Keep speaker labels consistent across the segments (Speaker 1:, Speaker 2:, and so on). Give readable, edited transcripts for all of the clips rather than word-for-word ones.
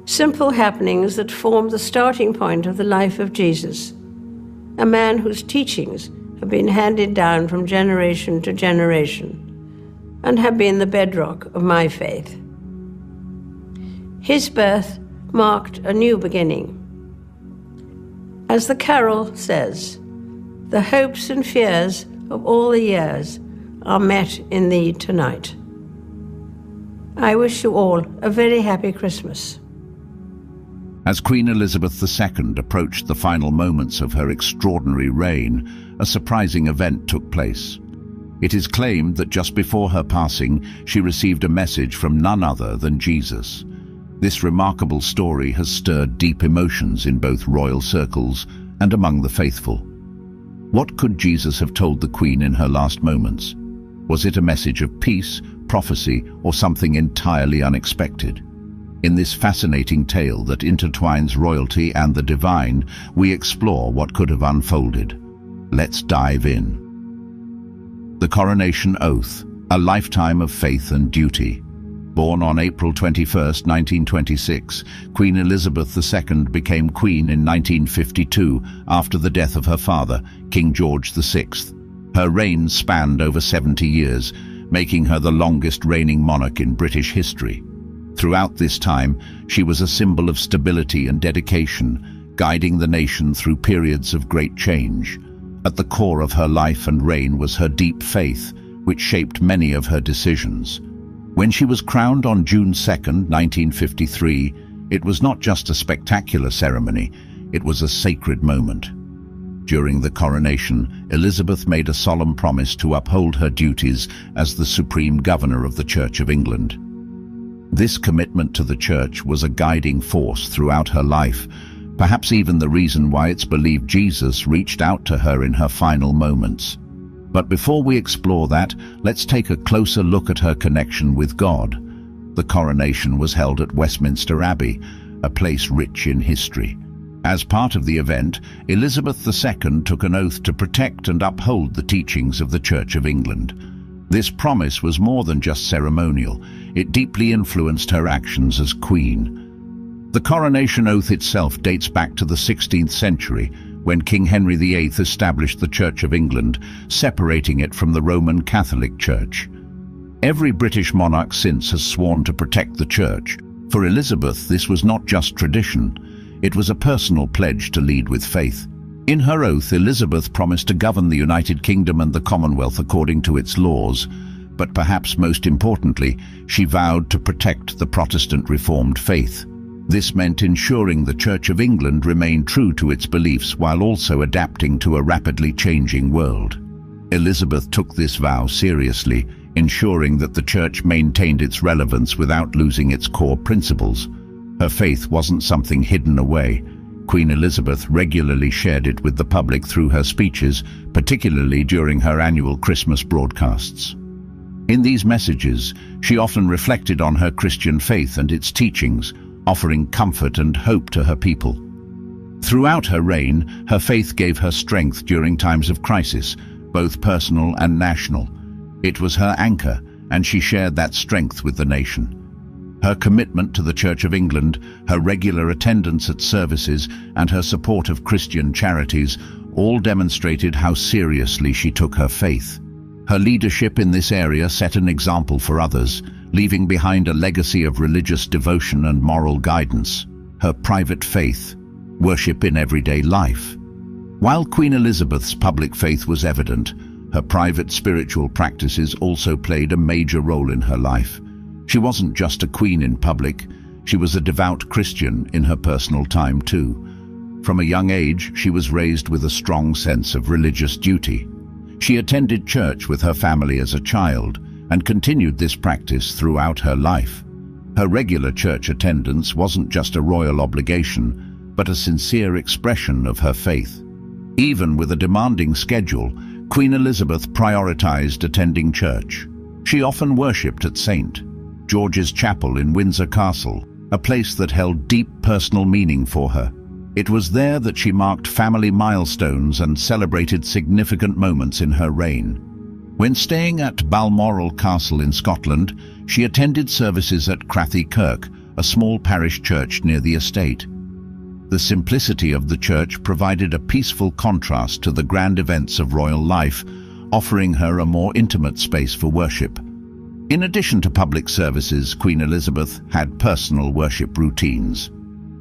Speaker 1: Simple happenings that form the starting point of the life of Jesus, a man whose teachings have been handed down from generation to generation and have been the bedrock of my faith. His birth marked a new beginning. As the carol says, the hopes and fears of all the years are met in thee tonight. I wish you all a very happy Christmas.
Speaker 2: As Queen Elizabeth II approached the final moments of her extraordinary reign, a surprising event took place. It is claimed that just before her passing, she received a message from none other than Jesus. This remarkable story has stirred deep emotions in both royal circles and among the faithful. What could Jesus have told the Queen in her last moments? Was it a message of peace, prophecy, or something entirely unexpected? In this fascinating tale that intertwines royalty and the divine, we explore what could have unfolded. Let's dive in. The Coronation Oath, a lifetime of faith and duty. Born on April 21, 1926, Queen Elizabeth II became Queen in 1952 after the death of her father, King George VI. Her reign spanned over 70 years, making her the longest reigning monarch in British history. Throughout this time, she was a symbol of stability and dedication, guiding the nation through periods of great change. At the core of her life and reign was her deep faith, which shaped many of her decisions. When she was crowned on June 2, 1953, it was not just a spectacular ceremony, it was a sacred moment. During the coronation, Elizabeth made a solemn promise to uphold her duties as the Supreme Governor of the Church of England. This commitment to the Church was a guiding force throughout her life, perhaps even the reason why it's believed Jesus reached out to her in her final moments. But before we explore that, let's take a closer look at her connection with God. The coronation was held at Westminster Abbey, a place rich in history. As part of the event, Elizabeth II took an oath to protect and uphold the teachings of the Church of England. This promise was more than just ceremonial. It deeply influenced her actions as Queen. The coronation oath itself dates back to the 16th century, when King Henry VIII established the Church of England, separating it from the Roman Catholic Church. Every British monarch since has sworn to protect the Church. For Elizabeth, this was not just tradition, it was a personal pledge to lead with faith. In her oath, Elizabeth promised to govern the United Kingdom and the Commonwealth according to its laws, but perhaps most importantly, she vowed to protect the Protestant Reformed faith. This meant ensuring the Church of England remained true to its beliefs while also adapting to a rapidly changing world. Elizabeth took this vow seriously, ensuring that the Church maintained its relevance without losing its core principles. Her faith wasn't something hidden away. Queen Elizabeth regularly shared it with the public through her speeches, particularly during her annual Christmas broadcasts. In these messages, she often reflected on her Christian faith and its teachings, offering comfort and hope to her people. Throughout her reign, her faith gave her strength during times of crisis, both personal and national. It was her anchor, and she shared that strength with the nation. Her commitment to the Church of England, her regular attendance at services, and her support of Christian charities all demonstrated how seriously she took her faith. Her leadership in this area set an example for others, leaving behind a legacy of religious devotion and moral guidance. Her private faith, worship in everyday life. While Queen Elizabeth's public faith was evident, her private spiritual practices also played a major role in her life. She wasn't just a queen in public, she was a devout Christian in her personal time too. From a young age, she was raised with a strong sense of religious duty. She attended church with her family as a child and continued this practice throughout her life. Her regular church attendance wasn't just a royal obligation, but a sincere expression of her faith. Even with a demanding schedule, Queen Elizabeth prioritized attending church. She often worshipped at St. George's Chapel in Windsor Castle, a place that held deep personal meaning for her. It was there that she marked family milestones and celebrated significant moments in her reign. When staying at Balmoral Castle in Scotland, she attended services at Crathy Kirk, a small parish church near the estate. The simplicity of the church provided a peaceful contrast to the grand events of royal life, offering her a more intimate space for worship. In addition to public services, Queen Elizabeth had personal worship routines.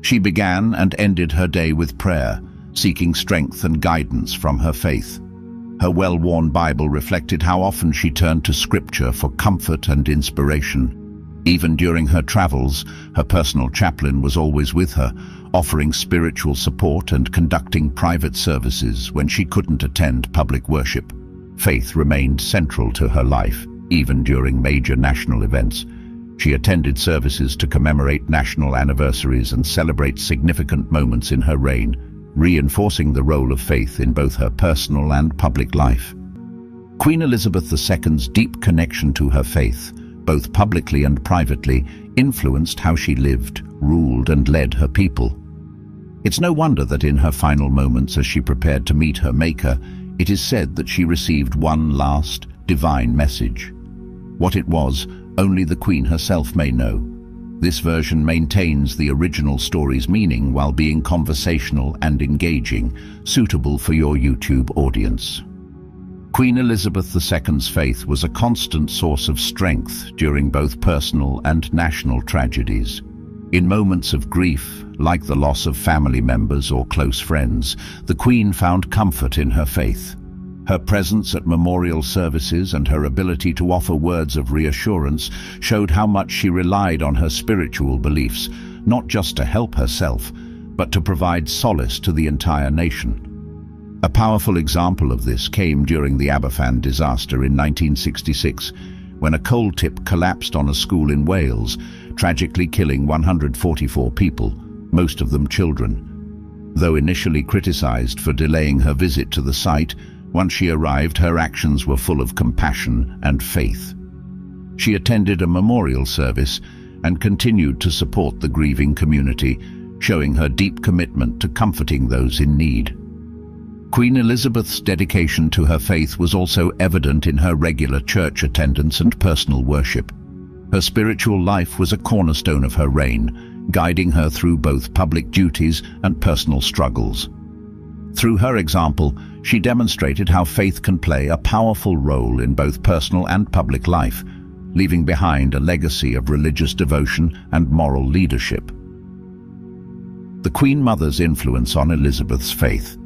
Speaker 2: She began and ended her day with prayer, seeking strength and guidance from her faith. Her well-worn Bible reflected how often she turned to Scripture for comfort and inspiration. Even during her travels, her personal chaplain was always with her, offering spiritual support and conducting private services when she couldn't attend public worship. Faith remained central to her life, even during major national events. She attended services to commemorate national anniversaries and celebrate significant moments in her reign, reinforcing the role of faith in both her personal and public life. Queen Elizabeth II's deep connection to her faith, both publicly and privately, influenced how she lived, ruled, and led her people. It's no wonder that in her final moments as she prepared to meet her Maker, it is said that she received one last, divine message. What it was, only the Queen herself may know. This version maintains the original story's meaning while being conversational and engaging, suitable for your YouTube audience. Queen Elizabeth II's faith was a constant source of strength during both personal and national tragedies. In moments of grief, like the loss of family members or close friends, the Queen found comfort in her faith. Her presence at memorial services and her ability to offer words of reassurance showed how much she relied on her spiritual beliefs, not just to help herself, but to provide solace to the entire nation. A powerful example of this came during the Aberfan disaster in 1966, when a coal tip collapsed on a school in Wales, tragically killing 144 people, most of them children. Though initially criticized for delaying her visit to the site, once she arrived, her actions were full of compassion and faith. She attended a memorial service and continued to support the grieving community, showing her deep commitment to comforting those in need. Queen Elizabeth's dedication to her faith was also evident in her regular church attendance and personal worship. Her spiritual life was a cornerstone of her reign, guiding her through both public duties and personal struggles. Through her example, she demonstrated how faith can play a powerful role in both personal and public life, leaving behind a legacy of religious devotion and moral leadership. The Queen Mother's influence on Elizabeth's faith.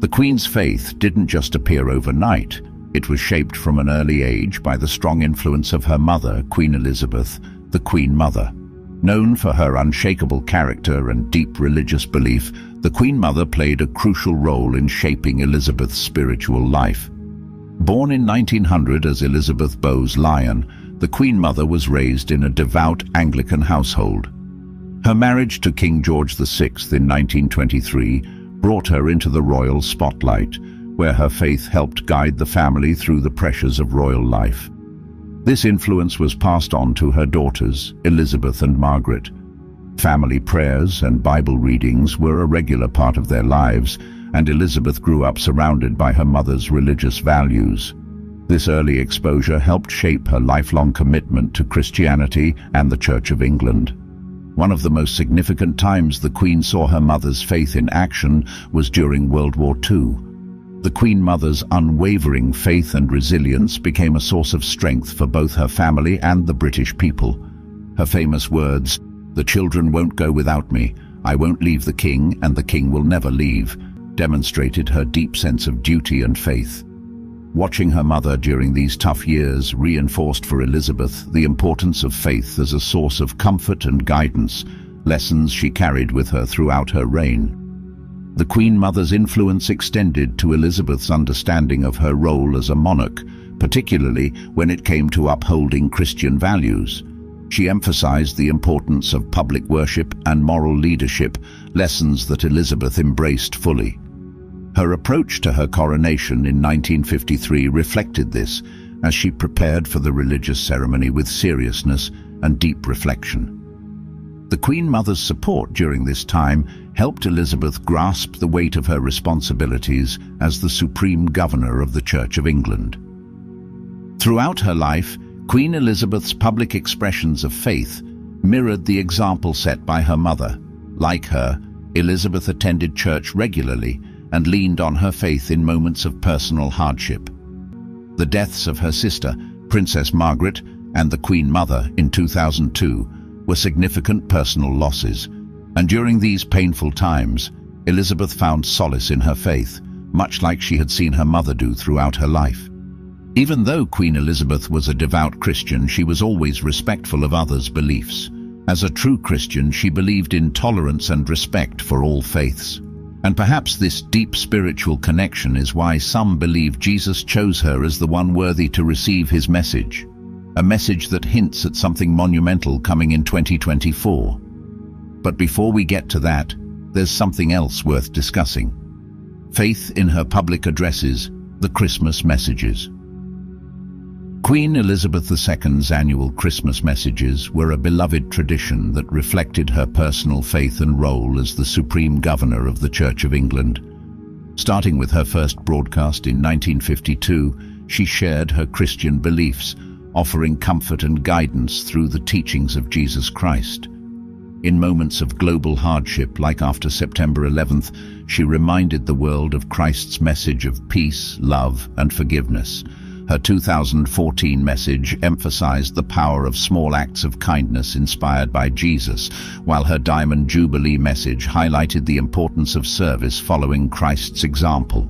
Speaker 2: The Queen's faith didn't just appear overnight. It was shaped from an early age by the strong influence of her mother, Queen Elizabeth, the Queen Mother. Known for her unshakable character and deep religious belief, the Queen Mother played a crucial role in shaping Elizabeth's spiritual life. Born in 1900 as Elizabeth Bowes-Lyon, the Queen Mother was raised in a devout Anglican household. Her marriage to King George VI in 1923 brought her into the royal spotlight, where her faith helped guide the family through the pressures of royal life. This influence was passed on to her daughters, Elizabeth and Margaret. Family prayers and Bible readings were a regular part of their lives, and Elizabeth grew up surrounded by her mother's religious values. This early exposure helped shape her lifelong commitment to Christianity and the Church of England. One of the most significant times the Queen saw her mother's faith in action was during World War II. The Queen Mother's unwavering faith and resilience became a source of strength for both her family and the British people. Her famous words, "The children won't go without me, I won't leave the king, and the king will never leave," demonstrated her deep sense of duty and faith. Watching her mother during these tough years reinforced for Elizabeth the importance of faith as a source of comfort and guidance, lessons she carried with her throughout her reign. The Queen Mother's influence extended to Elizabeth's understanding of her role as a monarch, particularly when it came to upholding Christian values. She emphasized the importance of public worship and moral leadership, lessons that Elizabeth embraced fully. Her approach to her coronation in 1953 reflected this, as she prepared for the religious ceremony with seriousness and deep reflection. The Queen Mother's support during this time helped Elizabeth grasp the weight of her responsibilities as the Supreme Governor of the Church of England. Throughout her life, Queen Elizabeth's public expressions of faith mirrored the example set by her mother. Like her, Elizabeth attended church regularly and leaned on her faith in moments of personal hardship. The deaths of her sister, Princess Margaret, and the Queen Mother in 2002 were significant personal losses, and during these painful times, Elizabeth found solace in her faith, much like she had seen her mother do throughout her life. Even though Queen Elizabeth was a devout Christian, she was always respectful of others' beliefs. As a true Christian, she believed in tolerance and respect for all faiths. And perhaps this deep spiritual connection is why some believe Jesus chose her as the one worthy to receive his message, a message that hints at something monumental coming in 2024. But before we get to that, there's something else worth discussing. Faith in her public addresses, the Christmas messages. Queen Elizabeth II's annual Christmas messages were a beloved tradition that reflected her personal faith and role as the supreme governor of the Church of England. Starting with her first broadcast in 1952, she shared her Christian beliefs, offering comfort and guidance through the teachings of Jesus Christ. In moments of global hardship, like after September 11th, she reminded the world of Christ's message of peace, love, and forgiveness. Her 2014 message emphasized the power of small acts of kindness inspired by Jesus, while her Diamond Jubilee message highlighted the importance of service following Christ's example.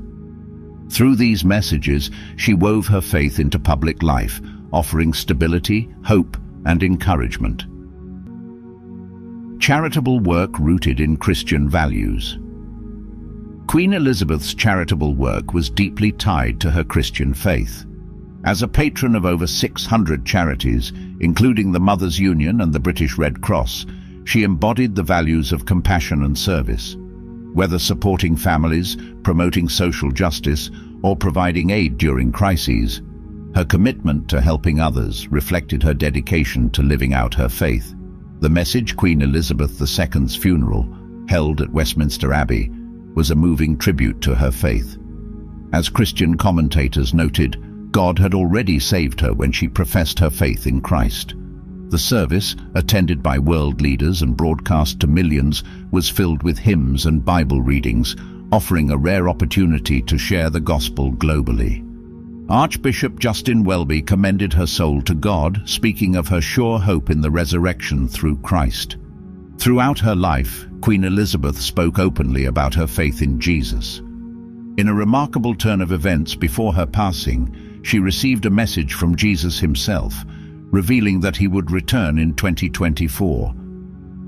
Speaker 2: Through these messages, she wove her faith into public life, offering stability, hope, and encouragement. Charitable work rooted in Christian values. Queen Elizabeth's charitable work was deeply tied to her Christian faith. As a patron of over 600 charities, including the Mothers' Union and the British Red Cross, she embodied the values of compassion and service. Whether supporting families, promoting social justice, or providing aid during crises, her commitment to helping others reflected her dedication to living out her faith. The message Queen Elizabeth II's funeral, held at Westminster Abbey, was a moving tribute to her faith. As Christian commentators noted, God had already saved her when she professed her faith in Christ. The service, attended by world leaders and broadcast to millions, was filled with hymns and Bible readings, offering a rare opportunity to share the gospel globally. Archbishop Justin Welby commended her soul to God, speaking of her sure hope in the resurrection through Christ. Throughout her life, Queen Elizabeth spoke openly about her faith in Jesus. In a remarkable turn of events before her passing, she received a message from Jesus himself, revealing that he would return in 2024.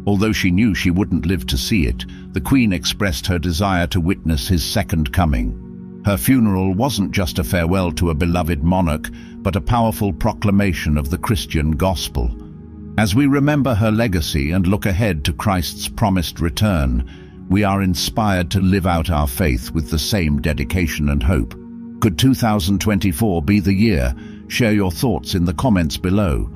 Speaker 2: Although she knew she wouldn't live to see it, the Queen expressed her desire to witness his second coming. Her funeral wasn't just a farewell to a beloved monarch, but a powerful proclamation of the Christian gospel. As we remember her legacy and look ahead to Christ's promised return, we are inspired to live out our faith with the same dedication and hope. Could 2024 be the year? Share your thoughts in the comments below.